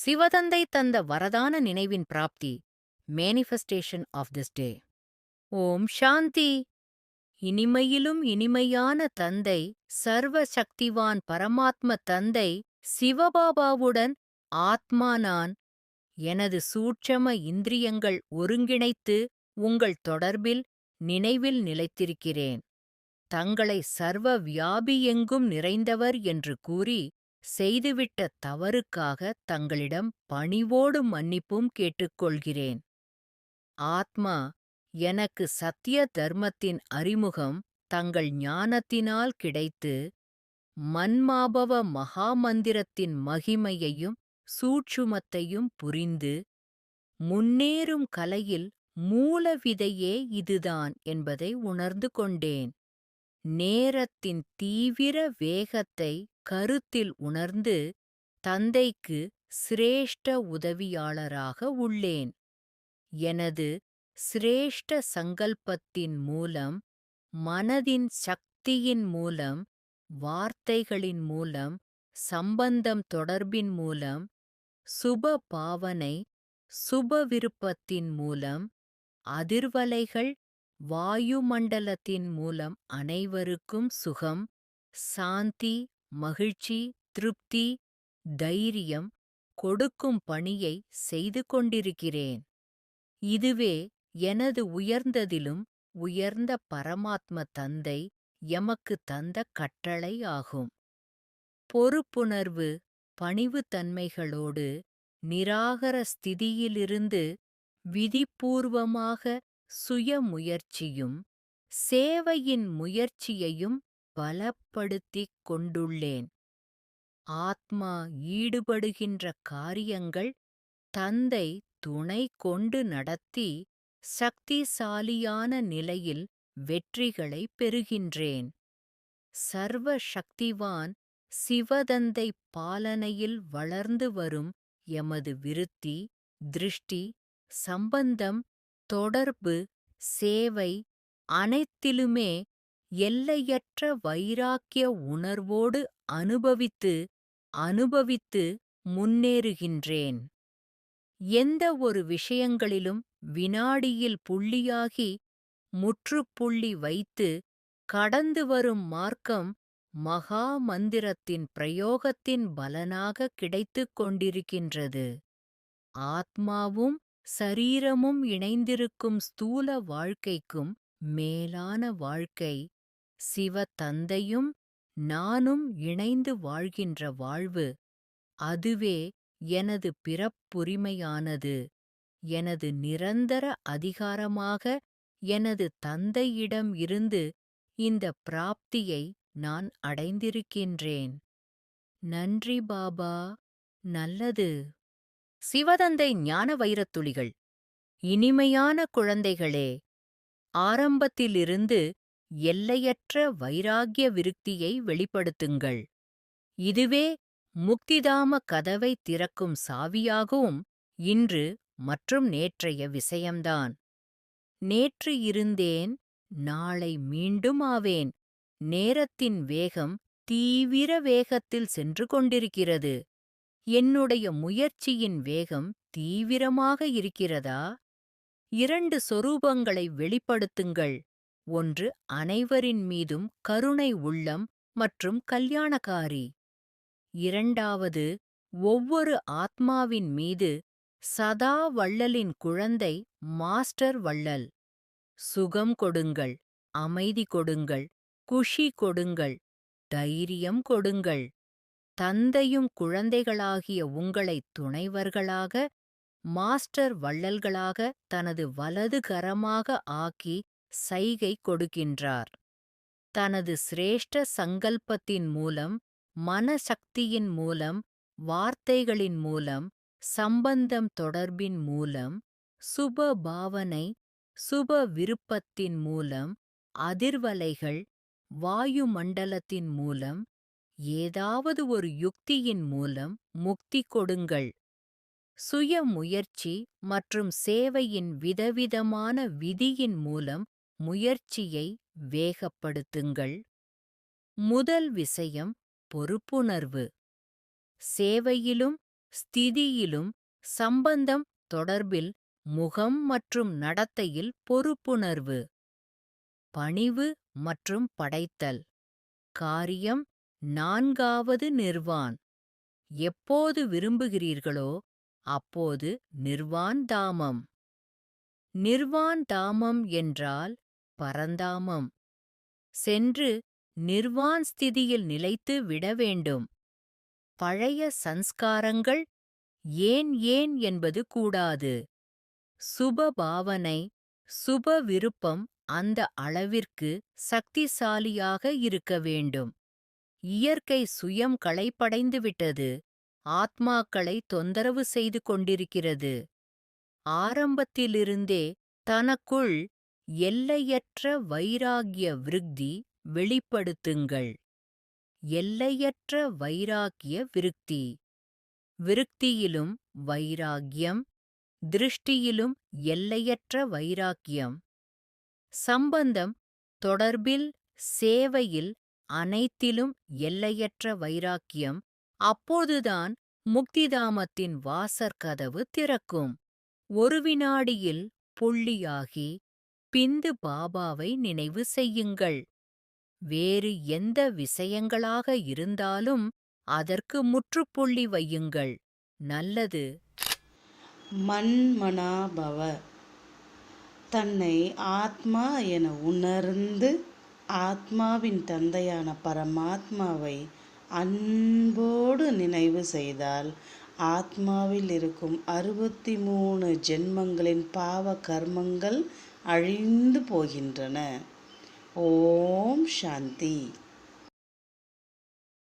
சிவதந்தை தந்த வரதான நினைவின் பிராப்தி. Manifestation of this day. ஓம் சாந்தி. இனிமையிலும் இனிமையான தந்தை, சர்வ சக்திவான் பரமாத்ம தந்தை சிவபாபாவுடன் ஆத்மா நான். எனது சூட்சம இந்திரியங்கள் ஒருங்கிணைத்து உங்கள் தொடர்பில் நினைவில் நிலைத்திருக்கிறேன். தங்களை சர்வ வியாபியெங்கும் நிறைந்தவர் என்று கூறி செய்துவிட்ட தவறுக்காக தங்களிடம் பணிவோடு மன்னிப்பும் கேட்டுக்கொள்கிறேன். ஆத்மா எனக்கு சத்திய தர்மத்தின் அறிமுகம் தங்கள் ஞானத்தினால் கிடைத்து மன்மாபவ மகாமந்திரத்தின் மகிமையையும் சூட்சுமத்தையும் புரிந்து முன்னேறும் கலையில் மூல விதையே இதுதான் என்பதை உணர்ந்து கொண்டேன். நேரத்தின் தீவிர வேகத்தை கருத்தில் உணர்ந்து தந்தைக்கு சிரேஷ்ட உதவியாளராக உள்ளேன். எனது சிரேஷ்ட சங்கல்பத்தின் மூலம், மனதின் சக்தியின் மூலம், வார்த்தைகளின் மூலம், சம்பந்தம் தொடர்பின் மூலம், சுப பாவனை, சுப விருப்பத்தின் மூலம், அதிர்வலைகள், வாயுமண்டலத்தின் மூலம் அனைவருக்கும் சுகம், சாந்தி, மகிழ்ச்சி, திருப்தி, தைரியம் கொடுக்கும் பணியை செய்து கொண்டிருக்கிறேன். இதுவே எனது உயர்ந்ததிலும் உயர்ந்த பரமாத்ம தந்தை எமக்கு தந்த கட்டளை ஆகும். பொறுப்புணர்வு, பணிவுத்தன்மைகளோடு நிராகர ஸ்திதியிலிருந்து விதிபூர்வமாக சுயமுயற்சியும் சேவையின் முயற்சியையும் பலப்படுத்திக் கொண்டுள்ளேன். ஆத்மா ஈடுபடுகின்ற காரியங்கள் தந்தை துணை கொண்டு நடத்தி சக்திசாலியான நிலையில் வெற்றிகளை பெறுகின்றேன். சர்வ சக்திவான் சிவதந்தை பாலனையில் வளர்ந்து வரும் எமது விருத்தி, திருஷ்டி, சம்பந்தம், தொடர்பு, சேவை அனைத்திலுமே எல்லையற்ற வைராக்கிய உணர்வோடு அனுபவித்து அனுபவித்து முன்னேறுகின்றேன். எந்த ஒரு விஷயங்களிலும் வினாடியில் புள்ளியாகி முற்றுப்புள்ளி வைத்து கடந்து வரும் மார்க்கம் மகா மந்திரத்தின் பிரயோகத்தின் பலனாக கிடைத்துக் கொண்டிருக்கின்றது. ஆத்மாவும் சரீரமும் இணைந்திருக்கும் ஸ்தூல வாழ்க்கைக்கும் மேலான வாழ்க்கை, சிவ தந்தையும் நானும் இணைந்து வாழ்கின்ற வாழ்வு. அதுவே எனது பிறப்புரிமையானது. எனது நிரந்தர அதிகாரமாக எனது தந்தையிடம் இருந்து இந்த பிராப்தியை நான் அடைந்திருக்கின்றேன். நன்றி பாபா. நல்லது. சிவதந்தை ஞான வைரத்துளிகள். இனிமையான குழந்தைகளே, ஆரம்பத்திலிருந்து எல்லையற்ற வைராக்கிய விருத்தியை வெளிப்படுத்துங்கள். இதுவே முக்திதாம கதவை திறக்கும் சாவியாகவும் இன்று மற்றும் நேற்றைய விஷயம்தான். நேற்று இருந்தேன், நாளை மீண்டும் ஆவேன். நேரத்தின் வேகம் தீவிர வேகத்தில் சென்று கொண்டிருக்கிறது. என்னுடைய முயற்சியின் வேகம் தீவிரமாக இருக்கிறதா? 2 சொரூபங்களை வெளிப்படுத்துங்கள். ஒன்று அனைவரின் மீதும் கருணை உள்ளம் மற்றும் கல்யாணகாரி. இரண்டாவது ஒவ்வொரு ஆத்மாவின் மீது சதா வள்ளலின் குழந்தை மாஸ்டர் வள்ளல். சுகம் கொடுங்கள், அமைதி கொடுங்கள், குஷி கொடுங்கள், தைரியம் கொடுங்கள். தந்தையும் குழந்தைகளாகிய உங்களை துணைவர்களாக, மாஸ்டர் வள்ளல்களாக தனது வலது கரமாக ஆக்கி சைகை கொடுக்கின்றார். தனது சிரேஷ்ட சங்கல்பத்தின் மூலம், மனசக்தியின் மூலம், வார்த்தைகளின் மூலம், சம்பந்தம் தொடர்பின் மூலம், சுப பாவனை, சுப விருப்பத்தின் மூலம், அதிர்வலைகள், வாயுமண்டலத்தின் மூலம், ஏதாவது ஒரு யுக்தியின் மூலம் முக்தி கொடுங்கள். சுய முயற்சி மற்றும் சேவையின் விதவிதமான விதியின் மூலம் முயற்சியை வேகப்படுத்துங்கள். முதல் விஷயம் பொறுப்புணர்வு. சேவையிலும் ஸ்திதியிலும் சம்பந்தம் தொடர்பில் முகம் மற்றும் நடத்தையில் பொறுப்புணர்வு. பணிவு மற்றும் படைத்தல். காரியம் 4வது நிர்வான். எப்போது விரும்புகிறீர்களோ அப்போது நிர்வான் தாமம். நிர்வான் தாமம் என்றால் பரந்தாமம். சென்று நிர்வான் ஸ்திதியில் நிலைத்து விட வேண்டும். பழைய சன்ஸ்காரங்கள் ஏன் என்பது கூடாது. சுப பாவனை, சுப விருப்பம் அந்த அளவிற்கு சக்திசாலியாக இருக்க வேண்டும். இயற்கை சுயம் களைப்படைந்துவிட்டது. ஆத்மாக்களை தொந்தரவு செய்து கொண்டிருக்கிறது. ஆரம்பத்திலிருந்தே தனக்குள் எல்லையற்ற வைராகிய விருத்தி வெளிப்படுத்துங்கள். எல்லையற்ற வைராகிய விருத்தி. விருத்தியிலும் வைராக்கியம், திருஷ்டியிலும் எல்லையற்ற வைராக்கியம். சம்பந்தம் தொடர்பில், சேவையில், அனைத்திலும் எல்லையற்ற வைராக்கியம். அப்போதுதான் முக்திதாமத்தின் வாசற்கதவு திறக்கும். ஒரு வினாடியில் புள்ளியாகி பிந்து பாபாவை நினைவு செய்யுங்கள். வேறு எந்த விஷயங்களாக இருந்தாலும் அதற்கு முற்றுப்புள்ளி வையுங்கள். நல்லது. மன்மனாபவ. தன்னை ஆத்மா என உணர்ந்து ஆத்மாவின் தந்தையான பரமாத்மாவை அன்போடு நினைவு செய்தால் ஆத்மாவில் இருக்கும் 63 ஜென்மங்களின் பாவ கர்மங்கள் அழிந்து போகின்றன. ஓம் சாந்தி.